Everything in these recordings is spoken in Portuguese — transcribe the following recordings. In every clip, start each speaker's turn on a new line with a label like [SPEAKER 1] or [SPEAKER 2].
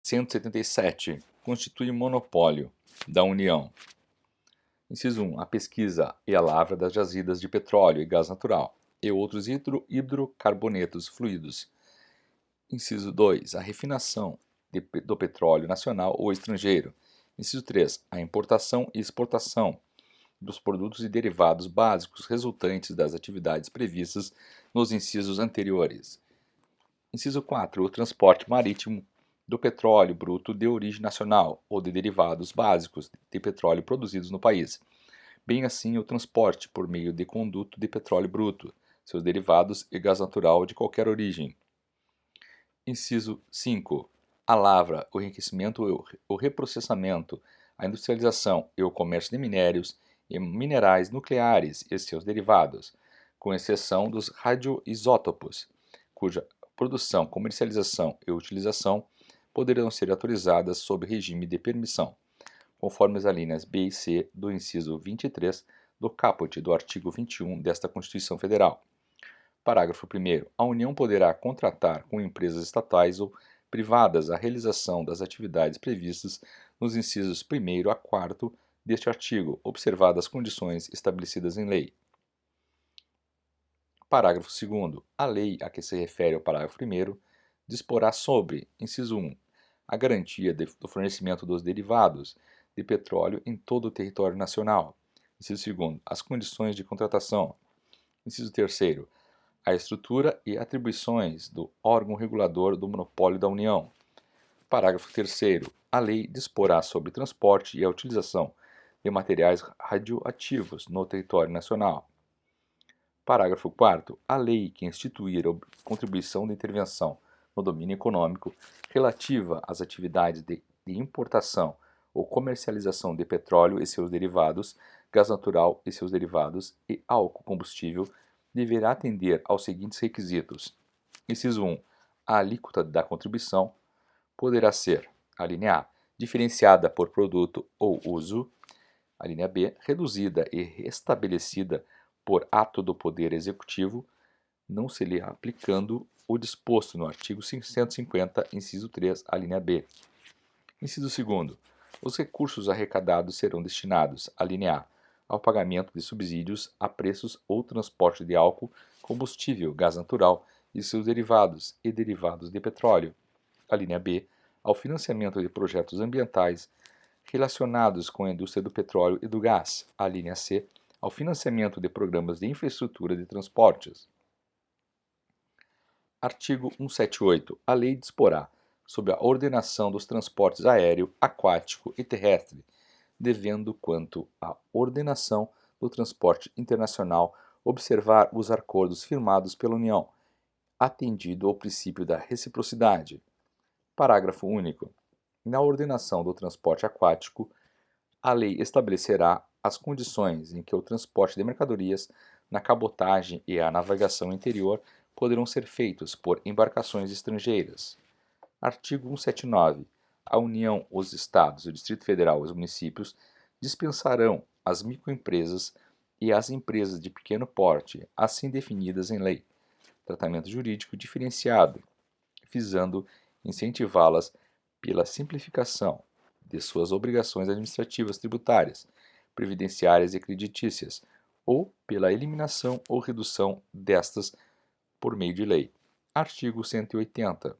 [SPEAKER 1] 177. Constitui monopólio da União. Inciso 1. A pesquisa e a lavra das jazidas de petróleo e gás natural e outros hidrocarbonetos fluidos. Inciso 2. A refinação do petróleo nacional ou estrangeiro. Inciso 3. A importação e exportação dos produtos e derivados básicos resultantes das atividades previstas nos incisos anteriores. Inciso 4. O transporte marítimo do petróleo bruto de origem nacional ou de derivados básicos de petróleo produzidos no país, bem assim o transporte por meio de conduto de petróleo bruto, seus derivados e gás natural de qualquer origem. Inciso 5. A lavra, o enriquecimento, o reprocessamento, a industrialização e o comércio de minérios e minerais nucleares e seus derivados, com exceção dos radioisótopos, cuja produção, comercialização e utilização poderão ser autorizadas sob regime de permissão, conforme as alíneas B e C do inciso 23 do caput do artigo 21 desta Constituição Federal. Parágrafo 1º. A União poderá contratar com empresas estatais ou privadas a realização das atividades previstas nos incisos 1º a 4º deste artigo, observadas as condições estabelecidas em lei. Parágrafo 2º. A lei a que se refere o parágrafo 1º disporá sobre, inciso 1, a garantia do fornecimento dos derivados de petróleo em todo o território nacional. Inciso 2º. As condições de contratação. Inciso 3º. A estrutura e atribuições do órgão regulador do monopólio da União. Parágrafo 3º. A lei disporá sobre transporte e a utilização de materiais radioativos no território nacional. Parágrafo 4º. A lei que instituir a contribuição de intervenção no domínio econômico relativa às atividades de importação ou comercialização de petróleo e seus derivados, gás natural e seus derivados e álcool combustível deverá atender aos seguintes requisitos. Inciso 1. A alíquota da contribuição poderá ser, a linha A, diferenciada por produto ou uso, a linha B, reduzida e restabelecida por ato do Poder Executivo, não se lhe aplicando o disposto no artigo 150, inciso 3, a linha B. Inciso 2º. Os recursos arrecadados serão destinados, a linha A, ao pagamento de subsídios a preços ou transporte de álcool, combustível, gás natural e seus derivados e derivados de petróleo. A linha B, ao financiamento de projetos ambientais relacionados com a indústria do petróleo e do gás. A linha C, ao financiamento de programas de infraestrutura de transportes. Artigo 178. A lei disporá sobre a ordenação dos transportes aéreo, aquático e terrestre, devendo, quanto à ordenação do transporte internacional, observar os acordos firmados pela União, atendido ao princípio da reciprocidade. Parágrafo único. Na ordenação do transporte aquático, a lei estabelecerá as condições em que o transporte de mercadorias na cabotagem e a navegação interior poderão ser feitos por embarcações estrangeiras. Artigo 179. A União, os Estados, o Distrito Federal e os municípios dispensarão as microempresas e as empresas de pequeno porte, assim definidas em lei, tratamento jurídico diferenciado, visando incentivá-las pela simplificação de suas obrigações administrativas tributárias, previdenciárias e creditícias, ou pela eliminação ou redução destas por meio de lei. Artigo 180.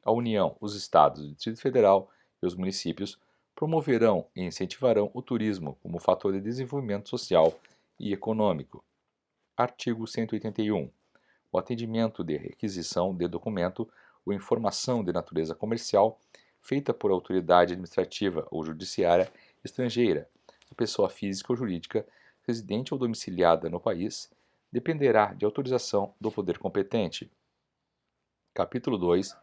[SPEAKER 1] A União, os Estados, o Distrito Federal e os municípios promoverão e incentivarão o turismo como fator de desenvolvimento social e econômico. Artigo 181. O atendimento de requisição de documento ou informação de natureza comercial feita por autoridade administrativa ou judiciária estrangeira, a pessoa física ou jurídica residente ou domiciliada no país, dependerá de autorização do poder competente. Capítulo 2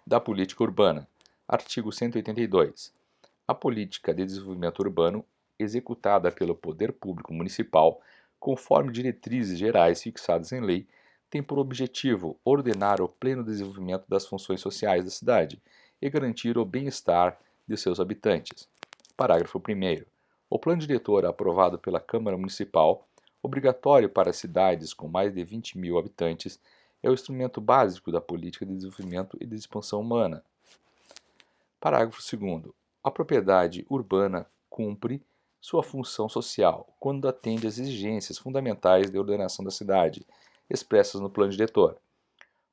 [SPEAKER 1] da Política Urbana. Artigo 182. A política de desenvolvimento urbano, executada pelo poder público municipal, conforme diretrizes gerais fixadas em lei, tem por objetivo ordenar o pleno desenvolvimento das funções sociais da cidade e garantir o bem-estar de seus habitantes. Parágrafo 1º. O plano diretor aprovado pela Câmara Municipal, obrigatório para cidades com mais de 20.000 habitantes, é o instrumento básico da política de desenvolvimento e de expansão humana. Parágrafo 2º. A propriedade urbana cumpre sua função social quando atende às exigências fundamentais de ordenação da cidade, expressas no plano diretor.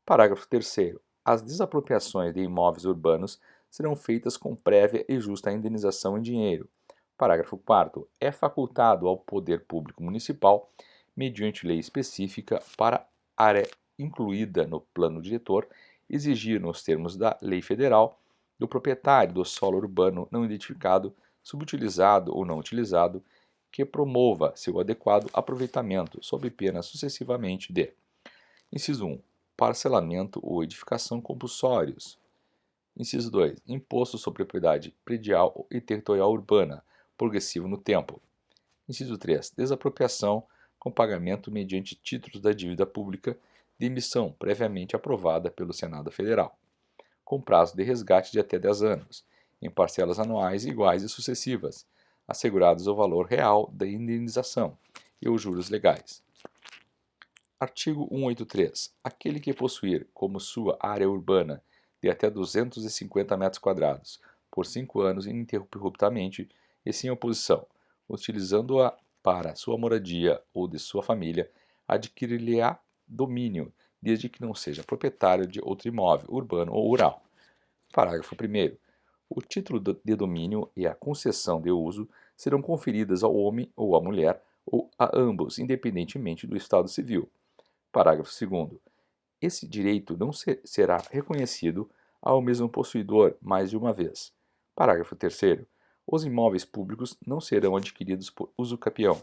[SPEAKER 1] Parágrafo 3º. As desapropriações de imóveis urbanos serão feitas com prévia e justa indenização em dinheiro. Parágrafo 4º. É facultado ao poder público municipal, mediante lei específica para área incluída no plano diretor, exigir nos termos da lei federal do proprietário do solo urbano não identificado, subutilizado ou não utilizado, que promova seu adequado aproveitamento, sob pena sucessivamente de: inciso 1. Parcelamento ou edificação compulsórios. Inciso 2. Imposto sobre propriedade predial e territorial urbana, progressivo no tempo. Inciso 3. Desapropriação com pagamento mediante títulos da dívida pública de emissão previamente aprovada pelo Senado Federal, com prazo de resgate de até 10 anos, em parcelas anuais iguais e sucessivas, assegurados o valor real da indenização e os juros legais. Artigo 183. Aquele que possuir como sua área urbana de até 250 metros quadrados por 5 anos ininterruptamente e sem oposição, utilizando-a para sua moradia ou de sua família, adquirir-lhe-á domínio, desde que não seja proprietário de outro imóvel urbano ou rural. Parágrafo 1º. O título de domínio e a concessão de uso serão conferidas ao homem ou à mulher ou a ambos, independentemente do estado civil. Parágrafo 2º. Esse direito não será reconhecido ao mesmo possuidor mais de uma vez. Parágrafo 3º. Os imóveis públicos não serão adquiridos por uso capião.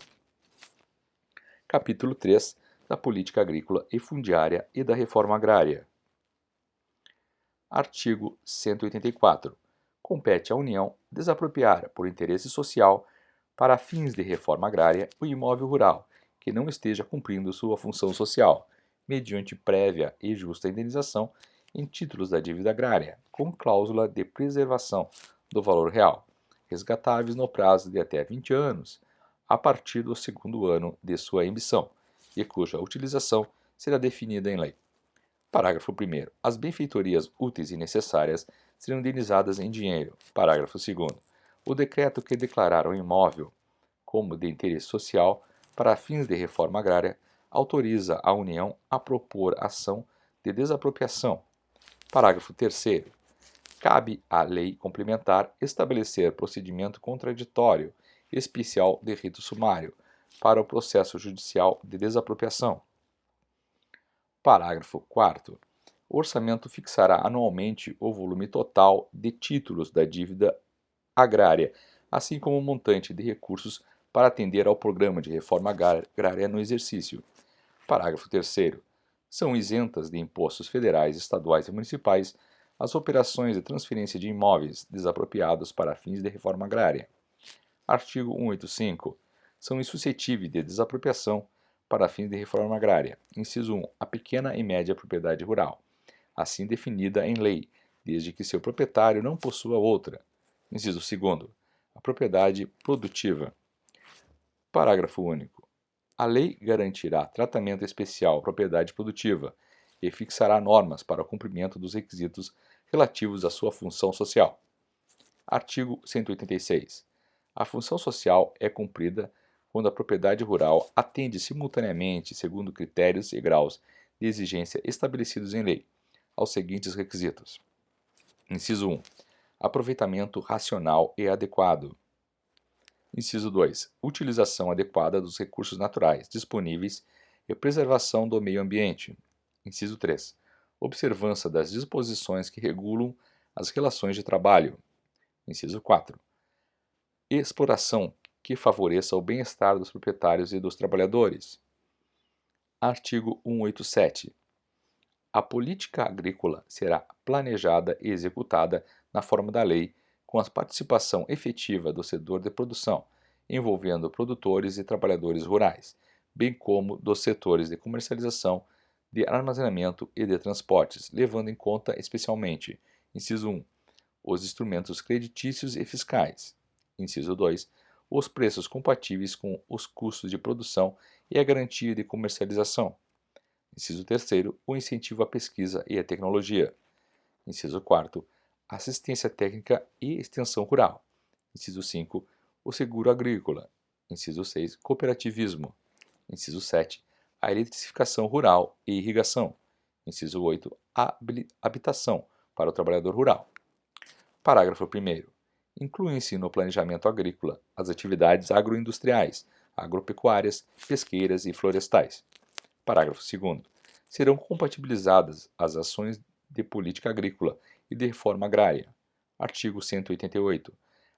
[SPEAKER 1] Capítulo 3 da Política Agrícola e Fundiária e da Reforma Agrária. Artigo 184. Compete à União desapropriar, por interesse social, para fins de reforma agrária, o imóvel rural que não esteja cumprindo sua função social, mediante prévia e justa indenização em títulos da dívida agrária, com cláusula de preservação do valor real, resgatáveis no prazo de até 20 anos, a partir do segundo ano de sua emissão, e cuja utilização será definida em lei. Parágrafo 1º. As benfeitorias úteis e necessárias serão indenizadas em dinheiro. Parágrafo 2º. O decreto que declarar o imóvel como de interesse social para fins de reforma agrária autoriza a União a propor ação de desapropriação. Parágrafo 3º. Cabe à lei complementar estabelecer procedimento contraditório especial de rito sumário para o processo judicial de desapropriação. Parágrafo 4º. O orçamento fixará anualmente o volume total de títulos da dívida agrária, assim como o montante de recursos para atender ao programa de reforma agrária no exercício. Parágrafo 3º. São isentas de impostos federais, estaduais e municipais as operações de transferência de imóveis desapropriados para fins de reforma agrária. Artigo 185. São insuscetíveis de desapropriação para fins de reforma agrária. Inciso 1. A pequena e média propriedade rural, assim definida em lei, desde que seu proprietário não possua outra. Inciso 2º. A propriedade produtiva. Parágrafo único. A lei garantirá tratamento especial à propriedade produtiva e fixará normas para o cumprimento dos requisitos relativos à sua função social. Artigo 186. A função social é cumprida quando a propriedade rural atende simultaneamente, segundo critérios e graus de exigência estabelecidos em lei, aos seguintes requisitos. Inciso 1. Aproveitamento racional e adequado. Inciso 2. Utilização adequada dos recursos naturais disponíveis e preservação do meio ambiente. Inciso 3. Observância das disposições que regulam as relações de trabalho. Inciso 4. Exploração que favoreça o bem-estar dos proprietários e dos trabalhadores. Artigo 187. A política agrícola será planejada e executada na forma da lei, com a participação efetiva do setor de produção, envolvendo produtores e trabalhadores rurais, bem como dos setores de comercialização, de armazenamento e de transportes, levando em conta especialmente: inciso 1. Os instrumentos creditícios e fiscais. Inciso 2. Os preços compatíveis com os custos de produção e a garantia de comercialização. Inciso 3º. O incentivo à pesquisa e à tecnologia. Inciso 4º. assistência técnica e extensão rural. Inciso 5, o seguro agrícola. Inciso 6, cooperativismo. Inciso 7, a eletrificação rural e irrigação. Inciso 8, a habitação para o trabalhador rural. Parágrafo 1º. Incluem-se no planejamento agrícola as atividades agroindustriais, agropecuárias, pesqueiras e florestais. Parágrafo 2º. Serão compatibilizadas as ações de política agrícola e de reforma agrária. Artigo 188.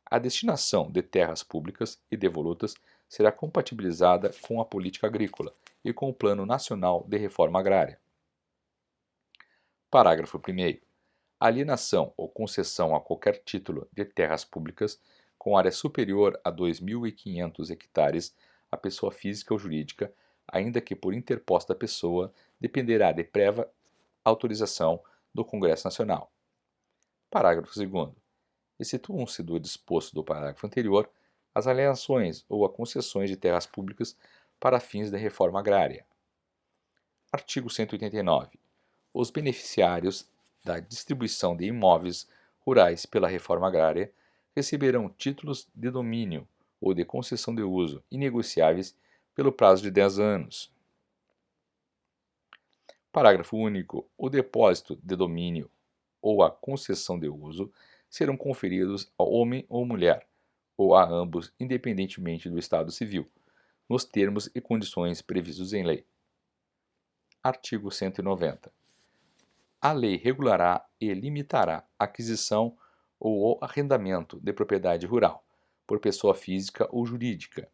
[SPEAKER 1] A destinação de terras públicas e devolutas será compatibilizada com a política agrícola e com o Plano Nacional de Reforma Agrária. Parágrafo 1º. Alienação ou concessão a qualquer título de terras públicas com área superior a 2.500 hectares à pessoa física ou jurídica, ainda que por interposta pessoa, dependerá de prévia autorização do Congresso Nacional. Parágrafo 2º. Excetuam-se do disposto do parágrafo anterior as alienações ou as concessões de terras públicas para fins da reforma agrária. Artigo 189. Os beneficiários da distribuição de imóveis rurais pela reforma agrária receberão títulos de domínio ou de concessão de uso inegociáveis pelo prazo de 10 anos. Parágrafo único. O depósito de domínio ou a concessão de uso serão conferidos ao homem ou mulher, ou a ambos, independentemente do estado civil, nos termos e condições previstos em lei. Artigo 190. A lei regulará e limitará a aquisição ou o arrendamento de propriedade rural, por pessoa física ou jurídica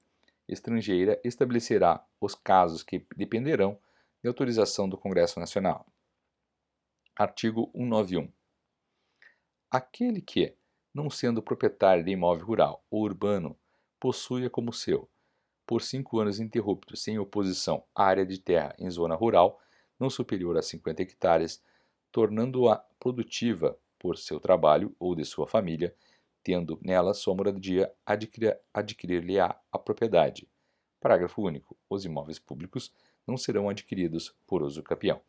[SPEAKER 1] estrangeira, estabelecerá os casos que dependerão de autorização do Congresso Nacional. Artigo 191. Aquele que, não sendo proprietário de imóvel rural ou urbano, possua como seu, por 5 anos ininterruptos, sem oposição, área de terra em zona rural não superior a 50 hectares, tornando-a produtiva por seu trabalho ou de sua família, tendo nela sua moradia, adquirir-lhe-á a propriedade. Parágrafo único. Os imóveis públicos não serão adquiridos por uso capião.